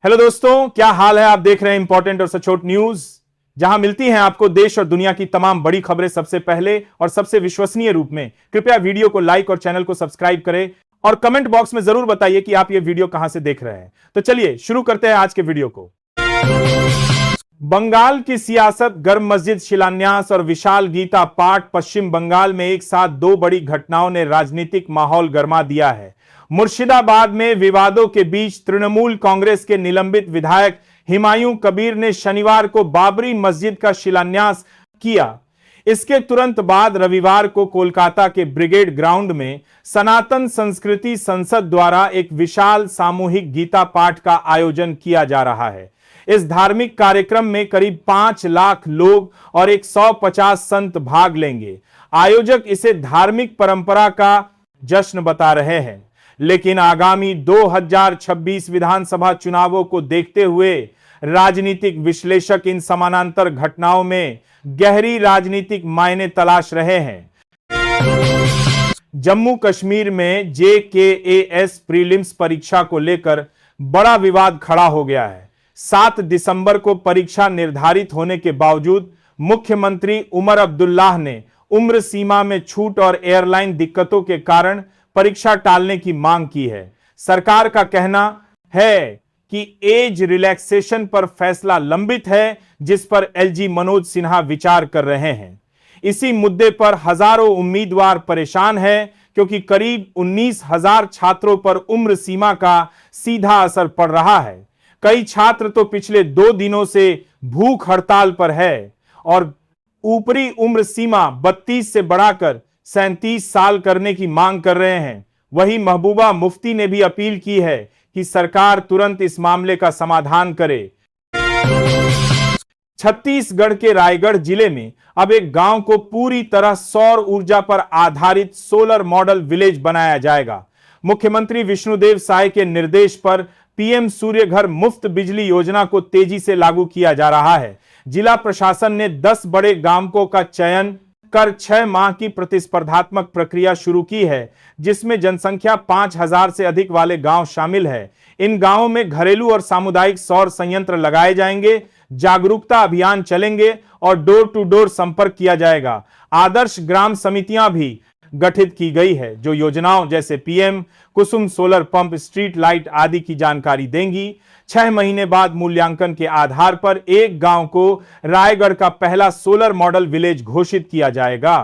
Hello दोस्तों, क्या हाल है। आप देख रहे हैं इंपॉर्टेंट और सचोट न्यूज, जहां मिलती हैं आपको देश और दुनिया की तमाम बड़ी खबरें सबसे पहले और सबसे विश्वसनीय रूप में। कृपया वीडियो को लाइक और चैनल को सब्सक्राइब करें और कमेंट बॉक्स में जरूर बताइए कि आप ये वीडियो कहां से देख रहे हैं। तो चलिए शुरू करते हैं आज के वीडियो को। बंगाल की सियासत, गर्म मस्जिद शिलान्यास और विशाल गीता पाठ। पश्चिम बंगाल में एक साथ दो बड़ी घटनाओं ने राजनीतिक माहौल गर्मा दिया है। मुर्शिदाबाद में विवादों के बीच तृणमूल कांग्रेस के निलंबित विधायक हुमायूं कबीर ने शनिवार को बाबरी मस्जिद का शिलान्यास किया। इसके तुरंत बाद रविवार को कोलकाता के ब्रिगेड ग्राउंड में सनातन संस्कृति संसद द्वारा एक विशाल सामूहिक गीता पाठ का आयोजन किया जा रहा है। इस धार्मिक कार्यक्रम में करीब 5 लाख लोग और 150 संत भाग लेंगे। आयोजक इसे धार्मिक परंपरा का जश्न बता रहे हैं, लेकिन आगामी 2026 विधानसभा चुनावों को देखते हुए राजनीतिक विश्लेषक इन समानांतर घटनाओं में गहरी राजनीतिक मायने तलाश रहे हैं। जम्मू कश्मीर में JKAS प्रीलिम्स परीक्षा को लेकर बड़ा विवाद खड़ा हो गया है। 7 दिसंबर को परीक्षा निर्धारित होने के बावजूद मुख्यमंत्री उमर अब्दुल्लाह ने उम्र सीमा में छूट और एयरलाइन दिक्कतों के कारण परीक्षा टालने की मांग की है। सरकार का कहना है कि एज रिलैक्सेशन पर फैसला लंबित है, जिस पर LG मनोज सिन्हा विचार कर रहे हैं। इसी मुद्दे पर हजारों उम्मीदवार परेशान हैं, क्योंकि करीब 19,000 छात्रों पर उम्र सीमा का सीधा असर पड़ रहा है। कई छात्र तो पिछले 2 दिनों से भूख हड़ताल पर है और ऊपरी उम्र सीमा 32 से बढ़ाकर 37 साल करने की मांग कर रहे हैं। वहीं महबूबा मुफ्ती ने भी अपील की है कि सरकार तुरंत इस मामले का समाधान करे। छत्तीसगढ़ के रायगढ़ जिले में अब एक गांव को पूरी तरह सौर ऊर्जा पर आधारित सोलर मॉडल विलेज बनाया जाएगा। मुख्यमंत्री विष्णुदेव साय के निर्देश पर PM सूर्य घर मुफ्त बिजली योजना को तेजी से लागू किया जा रहा है। जिला प्रशासन ने 10 बड़े गांवों का चयन कर 6 माह की प्रतिस्पर्धात्मक प्रक्रिया शुरू की है, जिसमें जनसंख्या 5,000 से अधिक वाले गांव शामिल है। इन गांवों में घरेलू और सामुदायिक सौर संयंत्र लगाए जाएंगे, जागरूकता अभियान चलेंगे और डोर टू डोर संपर्क किया जाएगा। आदर्श ग्राम समितियां भी गठित की गई है, जो योजनाओं जैसे PM कुसुम सोलर पंप, स्ट्रीट लाइट आदि की जानकारी देंगी। 6 महीने बाद मूल्यांकन के आधार पर एक गांव को रायगढ़ का पहला सोलर मॉडल विलेज घोषित किया जाएगा।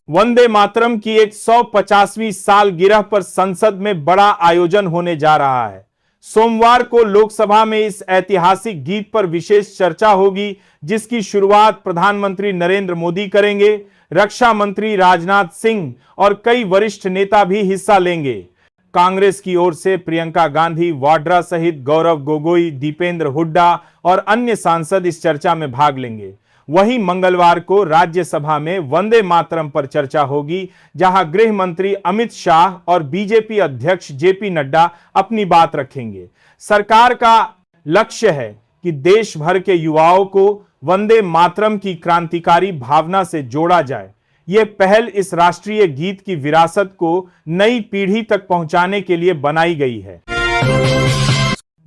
वंदे मातरम की 150वीं सालगिरह पर संसद में बड़ा आयोजन होने जा रहा है। सोमवार को लोकसभा में इस ऐतिहासिक गीत पर विशेष चर्चा होगी, जिसकी शुरुआत प्रधानमंत्री नरेंद्र मोदी करेंगे। रक्षा मंत्री राजनाथ सिंह और कई वरिष्ठ नेता भी हिस्सा लेंगे। कांग्रेस की ओर से प्रियंका गांधी वाड्रा सहित गौरव गोगोई, दीपेंद्र हुड्डा और अन्य सांसद इस चर्चा में भाग लेंगे। वहीं मंगलवार को राज्यसभा में वंदे मातरम पर चर्चा होगी, जहां गृह मंत्री अमित शाह और BJP अध्यक्ष JP नड्डा अपनी बात रखेंगे। सरकार का लक्ष्य है कि देश भर के युवाओं को वंदे मातरम की क्रांतिकारी भावना से जोड़ा जाए। यह पहल इस राष्ट्रीय गीत की विरासत को नई पीढ़ी तक पहुंचाने के लिए बनाई गई है।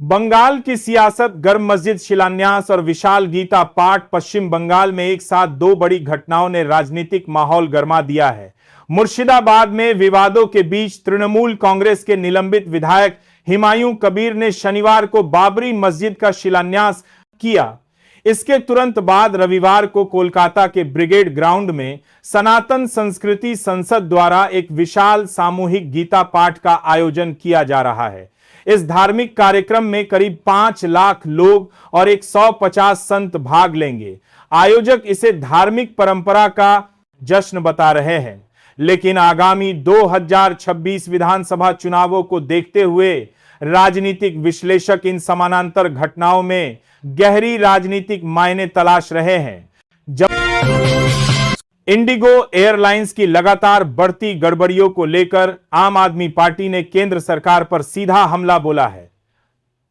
बंगाल की सियासत, गर्म मस्जिद शिलान्यास और विशाल गीता पाठ। पश्चिम बंगाल में एक साथ दो बड़ी घटनाओं ने राजनीतिक माहौल गर्मा दिया है। मुर्शिदाबाद में विवादों के बीच तृणमूल कांग्रेस के निलंबित विधायक हुमायूं कबीर ने शनिवार को बाबरी मस्जिद का शिलान्यास किया। इसके तुरंत बाद रविवार को कोलकाता के ब्रिगेड ग्राउंड में सनातन संस्कृति संसद द्वारा एक विशाल सामूहिक गीता पाठ का आयोजन किया जा रहा है। इस धार्मिक कार्यक्रम में करीब 5 लाख लोग और 150 संत भाग लेंगे। आयोजक इसे धार्मिक परंपरा का जश्न बता रहे हैं, लेकिन आगामी 2026 विधानसभा चुनावों को देखते हुए राजनीतिक विश्लेषक इन समानांतर घटनाओं में गहरी राजनीतिक मायने तलाश रहे हैं। जब इंडिगो एयरलाइंस की लगातार बढ़ती गड़बड़ियों को लेकर आम आदमी पार्टी ने केंद्र सरकार पर सीधा हमला बोला है।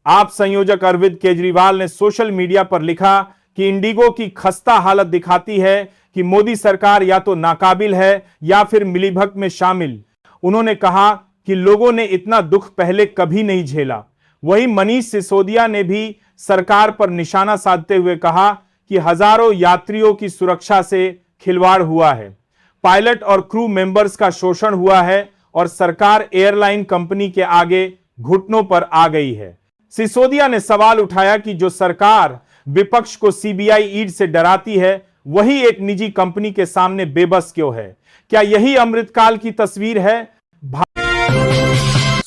आप संयोजक अरविंद केजरीवाल ने सोशल मीडिया पर लिखा कि इंडिगो की खस्ता हालत दिखाती है कि मोदी सरकार या तो नाकाबिल है या फिर मिलीभगत में शामिल। उन्होंने कहा कि लोगों ने इतना दुख पहले कभी नहीं झेला। वहीं मनीष सिसोदिया ने भी सरकार पर निशाना साधते हुए कहा कि हजारों यात्रियों की सुरक्षा से खिलवाड़ हुआ है, पायलट और क्रू मेंबर्स का शोषण हुआ है और सरकार एयरलाइन कंपनी के आगे घुटनों पर आ गई है। सिसोदिया ने सवाल उठाया कि जो सरकार विपक्ष को सीबीआई ईडी से डराती है, वही एक निजी कंपनी के सामने बेबस क्यों है? क्या यही अमृतकाल की तस्वीर है?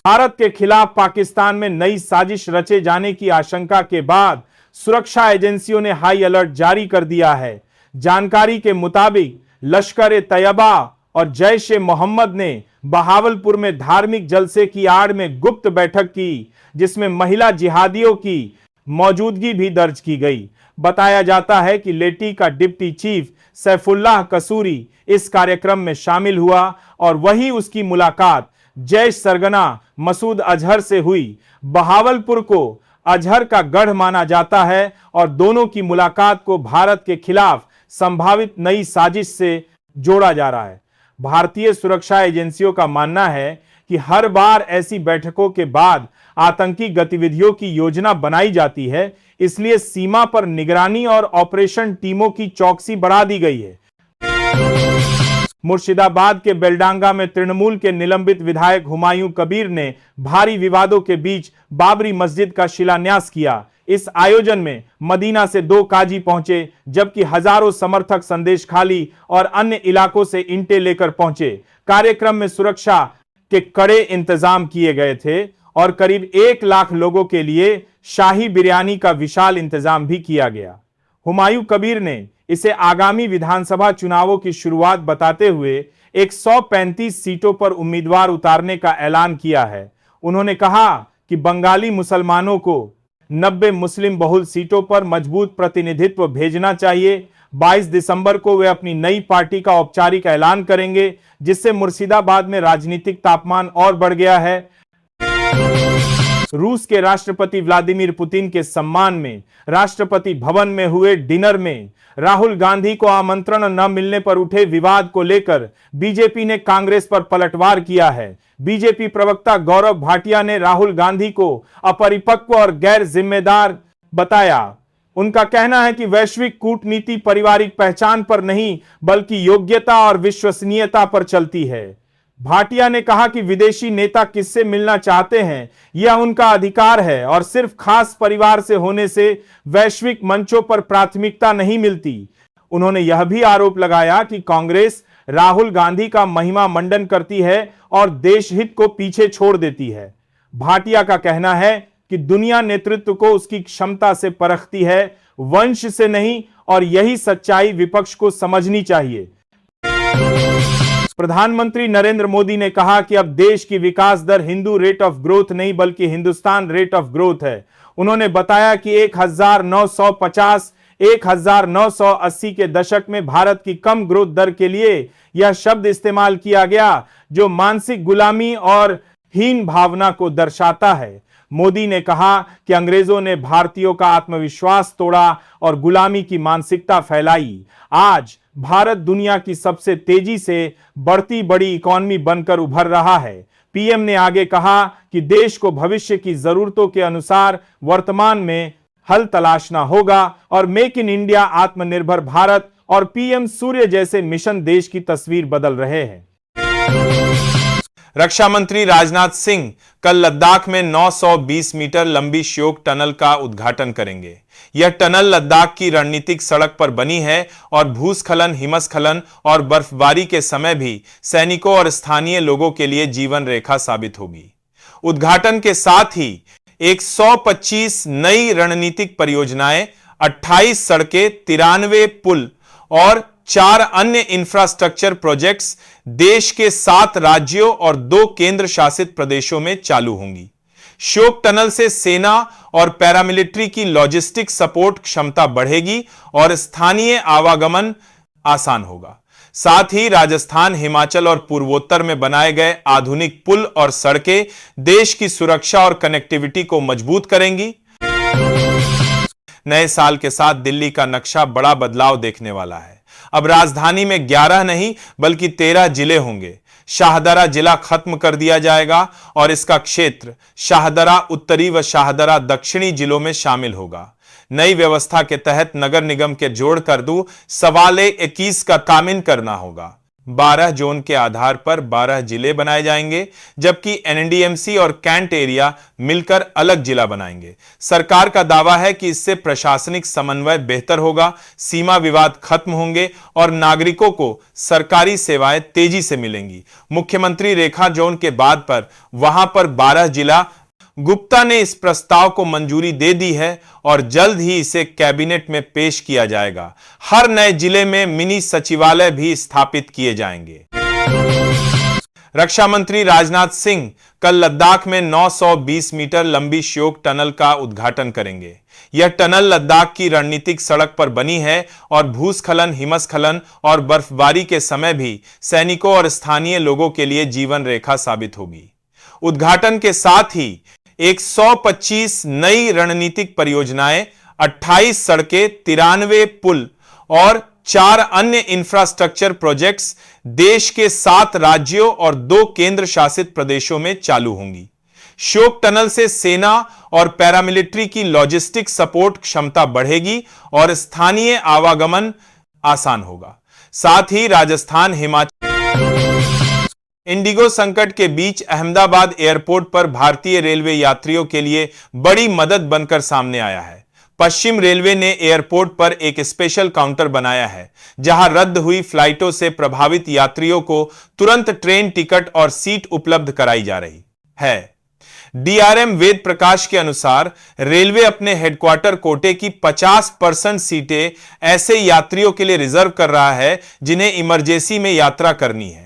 भारत के खिलाफ पाकिस्तान में नई साजिश रचे जाने की आशंका के बाद सुरक्षा एजेंसियों ने हाई अलर्ट जारी कर दिया है। जानकारी के मुताबिक लश्कर-ए-तैयबा और जैश-ए-मोहम्मद ने बहावलपुर में धार्मिक जलसे की आड़ में गुप्त बैठक की, जिसमें महिला जिहादियों की मौजूदगी भी दर्ज की गई। बताया जाता है कि लेटी का डिप्टी चीफ सैफुल्लाह कसूरी इस कार्यक्रम में शामिल हुआ और वही उसकी मुलाकात जैश सरगना मसूद अजहर से हुई। बहावलपुर को अजहर का गढ़ माना जाता है और दोनों की मुलाकात को भारत के खिलाफ संभावित नई साजिश से जोड़ा जा रहा है। भारतीय सुरक्षा एजेंसियों का मानना है कि हर बार ऐसी बैठकों के बाद आतंकी गतिविधियों की योजना बनाई जाती है, इसलिए सीमा पर निगरानी और ऑपरेशन टीमों की चौकसी बढ़ा दी गई है। मुर्शिदाबाद के बेलडांगा में तृणमूल के निलंबित विधायक हुमायूं कबीर ने भारी विवादों के बीच बाबरी मस्जिद का शिलान्यास किया। इस आयोजन में मदीना से 2 काजी पहुंचे, जबकि हजारों समर्थक संदेशखाली और अन्य इलाकों से ईंटें लेकर पहुंचे। कार्यक्रम में सुरक्षा के कड़े इंतजाम किए गए थे और करीब 1 लाख लोगों के लिए शाही बिरयानी का विशाल इंतजाम भी किया गया। हुमायूं कबीर ने इसे आगामी विधानसभा चुनावों की शुरुआत बताते हुए 135 सीटों पर उम्मीदवार उतारने का ऐलान किया है। उन्होंने कहा कि बंगाली मुसलमानों को 90 मुस्लिम बहुल सीटों पर मजबूत प्रतिनिधित्व भेजना चाहिए। 22 दिसंबर को वे अपनी नई पार्टी का औपचारिक ऐलान करेंगे, जिससे मुर्शिदाबाद में राजनीतिक तापमान और बढ़ गया है। रूस के राष्ट्रपति व्लादिमीर पुतिन के सम्मान में राष्ट्रपति भवन में हुए डिनर में राहुल गांधी को आमंत्रण न मिलने पर उठे विवाद को लेकर बीजेपी ने कांग्रेस पर पलटवार किया है। बीजेपी प्रवक्ता गौरव भाटिया ने राहुल गांधी को अपरिपक्व और गैर जिम्मेदार बताया। उनका कहना है कि वैश्विक कूटनीति पारिवारिक पहचान पर नहीं, बल्कि योग्यता और विश्वसनीयता पर चलती है। भाटिया ने कहा कि विदेशी नेता किससे मिलना चाहते हैं यह उनका अधिकार है और सिर्फ खास परिवार से होने से वैश्विक मंचों पर प्राथमिकता नहीं मिलती। उन्होंने यह भी आरोप लगाया कि कांग्रेस राहुल गांधी का महिमा मंडन करती है और देशहित को पीछे छोड़ देती है। भाटिया का कहना है कि दुनिया नेतृत्व को उसकी क्षमता से परखती है, वंश से नहीं, और यही सच्चाई विपक्ष को समझनी चाहिए। प्रधानमंत्री नरेंद्र मोदी ने कहा कि अब देश की विकास दर हिंदू रेट ऑफ ग्रोथ नहीं बल्कि हिंदुस्तान रेट ऑफ ग्रोथ है। उन्होंने बताया कि 1950 1980 के दशक में भारत की कम ग्रोथ दर के लिए यह शब्द इस्तेमाल किया गया, जो मानसिक गुलामी और हीन भावना को दर्शाता है। मोदी ने कहा कि अंग्रेजों ने भारतीयों का आत्मविश्वास तोड़ा और गुलामी की मानसिकता फैलाई। आज भारत दुनिया की सबसे तेजी से बढ़ती बड़ी इकोनॉमी बनकर उभर रहा है। पीएम ने आगे कहा कि देश को भविष्य की जरूरतों के अनुसार वर्तमान में हल तलाशना होगा और मेक इन इंडिया, आत्मनिर्भर भारत और पीएम सूर्य जैसे मिशन देश की तस्वीर बदल रहे हैं। रक्षा मंत्री राजनाथ सिंह कल लद्दाख में 920 मीटर लंबी श्योक टनल का उद्घाटन करेंगे। यह टनल लद्दाख की रणनीतिक सड़क पर बनी है और भूस्खलन, हिमस्खलन और बर्फबारी के समय भी सैनिकों और स्थानीय लोगों के लिए जीवन रेखा साबित होगी। उद्घाटन के साथ ही 125 नई रणनीतिक परियोजनाएं, 28 सड़कें, 93 पुल और 4 अन्य इंफ्रास्ट्रक्चर प्रोजेक्ट्स देश के 7 राज्यों और 2 केंद्र शासित प्रदेशों में चालू होंगी। श्योक टनल से सेना और पैरामिलिट्री की लॉजिस्टिक सपोर्ट क्षमता बढ़ेगी और स्थानीय आवागमन आसान होगा। साथ ही राजस्थान, हिमाचल और पूर्वोत्तर में बनाए गए आधुनिक पुल और सड़कें देश की सुरक्षा और कनेक्टिविटी को मजबूत करेंगी। नए साल के साथ दिल्ली का नक्शा बड़ा बदलाव देखने वाला है। अब राजधानी में 11 नहीं बल्कि 13 जिले होंगे। शाहदरा जिला खत्म कर दिया जाएगा और इसका क्षेत्र शाहदरा उत्तरी व शाहदरा दक्षिणी जिलों में शामिल होगा। नई व्यवस्था के तहत नगर निगम के जोड़ कर दू 21 का तामीन करना होगा। 12 जोन के आधार पर 12 जिले बनाए जाएंगे, जबकि एनडीएमसी और कैंट एरिया मिलकर अलग जिला बनाएंगे। सरकार का दावा है कि इससे प्रशासनिक समन्वय बेहतर होगा, सीमा विवाद खत्म होंगे और नागरिकों को सरकारी सेवाएं तेजी से मिलेंगी। मुख्यमंत्री रेखा जोन के बाद पर वहां पर 12 जिला गुप्ता ने इस प्रस्ताव को मंजूरी दे दी है और जल्द ही इसे कैबिनेट में पेश किया जाएगा। हर नए जिले में मिनी सचिवालय भी स्थापित किए जाएंगे। रक्षा मंत्री राजनाथ सिंह कल लद्दाख में 920 मीटर लंबी श्योक टनल का उद्घाटन करेंगे। यह टनल लद्दाख की रणनीतिक सड़क पर बनी है और भूस्खलन, हिमस्खलन और बर्फबारी के समय भी सैनिकों और स्थानीय लोगों के लिए जीवन रेखा साबित होगी। उद्घाटन के साथ ही 125 नई रणनीतिक परियोजनाएं, 28 सड़कें, 93 पुल और 4 अन्य इंफ्रास्ट्रक्चर प्रोजेक्ट्स देश के 7 राज्यों और 2 केंद्र शासित प्रदेशों में चालू होंगी। श्योक टनल से सेना और पैरामिलिट्री की लॉजिस्टिक सपोर्ट क्षमता बढ़ेगी और स्थानीय आवागमन आसान होगा। साथ ही राजस्थान, हिमाचल इंडिगो संकट के बीच अहमदाबाद एयरपोर्ट पर भारतीय रेलवे यात्रियों के लिए बड़ी मदद बनकर सामने आया है। पश्चिम रेलवे ने एयरपोर्ट पर एक स्पेशल काउंटर बनाया है, जहां रद्द हुई फ्लाइटों से प्रभावित यात्रियों को तुरंत ट्रेन टिकट और सीट उपलब्ध कराई जा रही है। डीआरएम वेद प्रकाश के अनुसार रेलवे अपने हेडक्वार्टर कोटे की 50% सीटें ऐसे यात्रियों के लिए रिजर्व कर रहा है जिन्हें इमरजेंसी में यात्रा करनी है।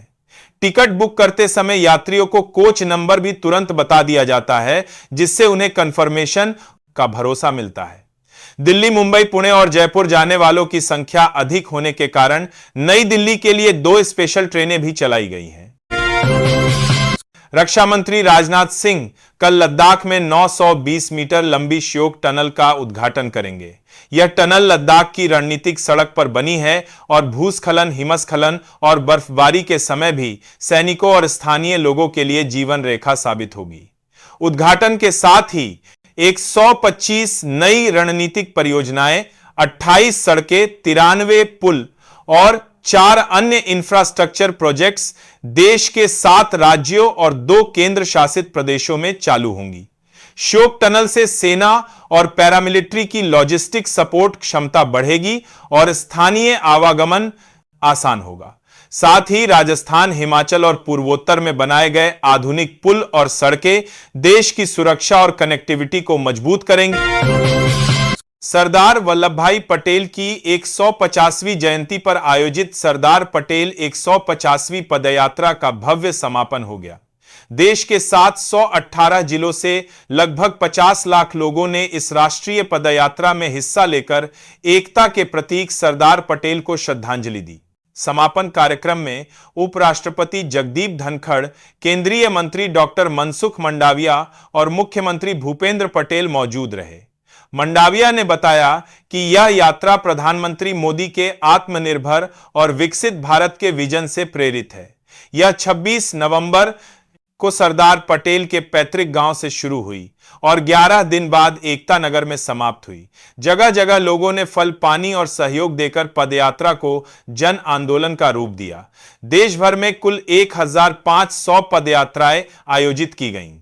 टिकट बुक करते समय यात्रियों को कोच नंबर भी तुरंत बता दिया जाता है, जिससे उन्हें कंफर्मेशन का भरोसा मिलता है। दिल्ली, मुंबई, पुणे और जयपुर जाने वालों की संख्या अधिक होने के कारण नई दिल्ली के लिए 2 स्पेशल ट्रेनें भी चलाई गई हैं। रक्षा मंत्री राजनाथ सिंह कल लद्दाख में 920 मीटर लंबी श्योक टनल का उद्घाटन करेंगे। यह टनल लद्दाख की रणनीतिक सड़क पर बनी है और भूस्खलन, हिमस्खलन और बर्फबारी के समय भी सैनिकों और स्थानीय लोगों के लिए जीवन रेखा साबित होगी। उद्घाटन के साथ ही 125 नई रणनीतिक परियोजनाएं, 28 सड़कें, 93 पुल और 4 अन्य इंफ्रास्ट्रक्चर प्रोजेक्ट्स देश के 7 राज्यों और 2 केंद्र शासित प्रदेशों में चालू होंगी। श्योक टनल से सेना और पैरामिलिट्री की लॉजिस्टिक सपोर्ट क्षमता बढ़ेगी और स्थानीय आवागमन आसान होगा। साथ ही राजस्थान, हिमाचल और पूर्वोत्तर में बनाए गए आधुनिक पुल और सड़कें देश की सुरक्षा और कनेक्टिविटी को मजबूत करेंगे। सरदार वल्लभ भाई पटेल की 150वीं जयंती पर आयोजित सरदार पटेल 150वीं पदयात्रा का भव्य समापन हो गया। देश के 718 जिलों से लगभग 50 लाख लोगों ने इस राष्ट्रीय पदयात्रा में हिस्सा लेकर एकता के प्रतीक सरदार पटेल को श्रद्धांजलि दी। समापन कार्यक्रम में उपराष्ट्रपति जगदीप धनखड़, केंद्रीय मंत्री डॉक्टर मनसुख मंडाविया और मुख्यमंत्री भूपेंद्र पटेल मौजूद रहे। मंडाविया ने बताया कि यह यात्रा प्रधानमंत्री मोदी के आत्मनिर्भर और विकसित भारत के विजन से प्रेरित है। यह 26 नवंबर को सरदार पटेल के पैतृक गांव से शुरू हुई और 11 दिन बाद एकता नगर में समाप्त हुई। जगह जगह लोगों ने फल, पानी और सहयोग देकर पदयात्रा को जन आंदोलन का रूप दिया। देश भर में कुल 1500 पदयात्राएं आयोजित की गईं।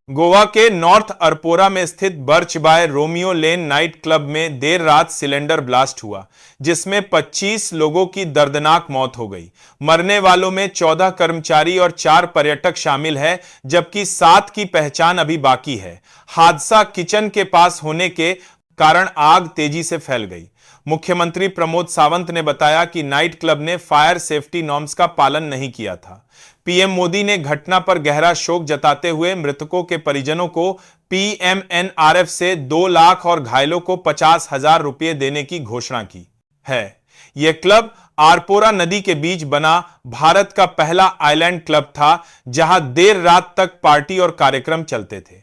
गोवा के नॉर्थ अरपोरा में स्थित Birch by Romeo Lane night club में देर रात सिलेंडर ब्लास्ट हुआ, जिसमें 25 लोगों की दर्दनाक मौत हो गई। मरने वालों में 14 कर्मचारी और 4 पर्यटक शामिल है, जबकि 7 की पहचान अभी बाकी है। हादसा किचन के पास होने के कारण आग तेजी से फैल गई। मुख्यमंत्री प्रमोद सावंत ने बताया कि नाइट क्लब ने फायर सेफ्टी नॉर्म्स का पालन नहीं किया था। पीएम मोदी ने घटना पर गहरा शोक जताते हुए मृतकों के परिजनों को पीएमएनआरएफ से 2 लाख और घायलों को 50,000 रुपये देने की घोषणा की है। यह क्लब आरपोरा नदी के बीच बना भारत का पहला आइलैंड क्लब था, जहां देर रात तक पार्टी और कार्यक्रम चलते थे।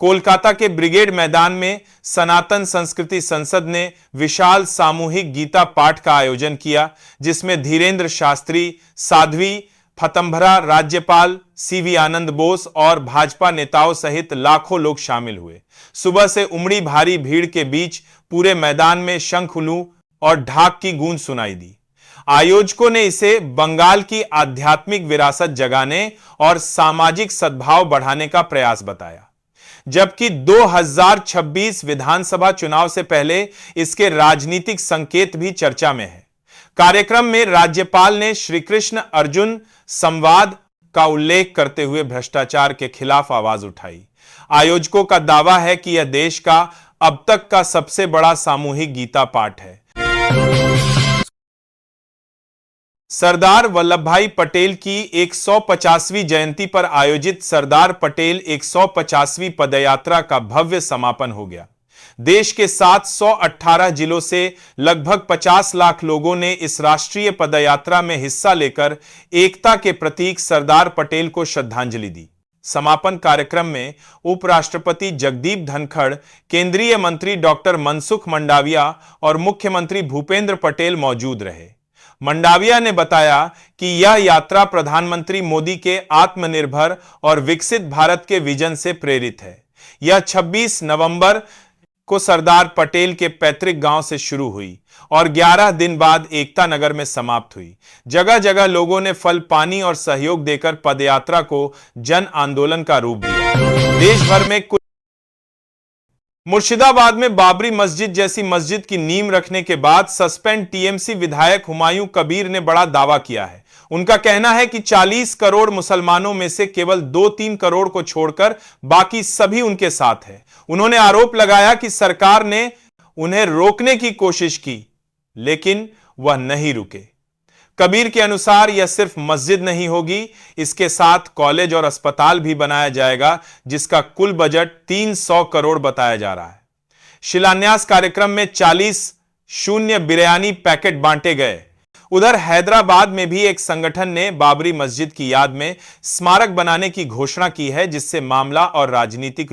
कोलकाता के ब्रिगेड मैदान में सनातन संस्कृति संसद ने विशाल सामूहिक गीता पाठ का आयोजन किया, जिसमें धीरेन्द्र शास्त्री, साध्वी फतंभरा, राज्यपाल सीवी आनंद बोस और भाजपा नेताओं सहित लाखों लोग शामिल हुए। सुबह से उमड़ी भारी भीड़ के बीच पूरे मैदान में शंखुलू और ढाक की गूंज सुनाई दी। आयोजकों ने इसे बंगाल की आध्यात्मिक विरासत जगाने और सामाजिक सद्भाव बढ़ाने का प्रयास बताया, जबकि 2026 विधानसभा चुनाव से पहले इसके राजनीतिक संकेत भी चर्चा में है। कार्यक्रम में राज्यपाल ने श्री कृष्ण अर्जुन संवाद का उल्लेख करते हुए भ्रष्टाचार के खिलाफ आवाज उठाई। आयोजकों का दावा है कि यह देश का अब तक का सबसे बड़ा सामूहिक गीता पाठ है। सरदार वल्लभभाई पटेल की 150वीं जयंती पर आयोजित सरदार पटेल 150वीं पदयात्रा का भव्य समापन हो गया। देश के 718 जिलों से लगभग 50 लाख लोगों ने इस राष्ट्रीय पदयात्रा में हिस्सा लेकर एकता के प्रतीक सरदार पटेल को श्रद्धांजलि दी। समापन कार्यक्रम में उपराष्ट्रपति जगदीप धनखड़, केंद्रीय मंत्री डॉक्टर मनसुख मंडाविया और मुख्यमंत्री भूपेंद्र पटेल मौजूद रहे। मंडाविया ने बताया कि यह यात्रा प्रधानमंत्री मोदी के आत्मनिर्भर और विकसित भारत के विजन से प्रेरित है। यह 26 नवंबर को सरदार पटेल के पैतृक गांव से शुरू हुई और 11 दिन बाद एकता नगर में समाप्त हुई। जगह जगह लोगों ने फल, पानी और सहयोग देकर पदयात्रा को जन आंदोलन का रूप दिया। देश भर में मुर्शिदाबाद में बाबरी मस्जिद जैसी मस्जिद की नींव रखने के बाद सस्पेंड टीएमसी विधायक हुमायूं कबीर ने बड़ा दावा किया है। उनका कहना है कि 40 करोड़ मुसलमानों में से केवल 2-3 करोड़ को छोड़कर बाकी सभी उनके साथ है। उन्होंने आरोप लगाया कि सरकार ने उन्हें रोकने की कोशिश की, लेकिन वह नहीं रुके। कबीर के अनुसार यह सिर्फ मस्जिद नहीं होगी, इसके साथ कॉलेज और अस्पताल भी बनाया जाएगा, जिसका कुल बजट 300 करोड़ बताया जा रहा है। शिलान्यास कार्यक्रम में 40 शून्य बिरयानी पैकेट बांटे गए। उधर हैदराबाद में भी एक संगठन ने बाबरी मस्जिद की याद में स्मारक बनाने की घोषणा की है, जिससे मामला और राजनीतिक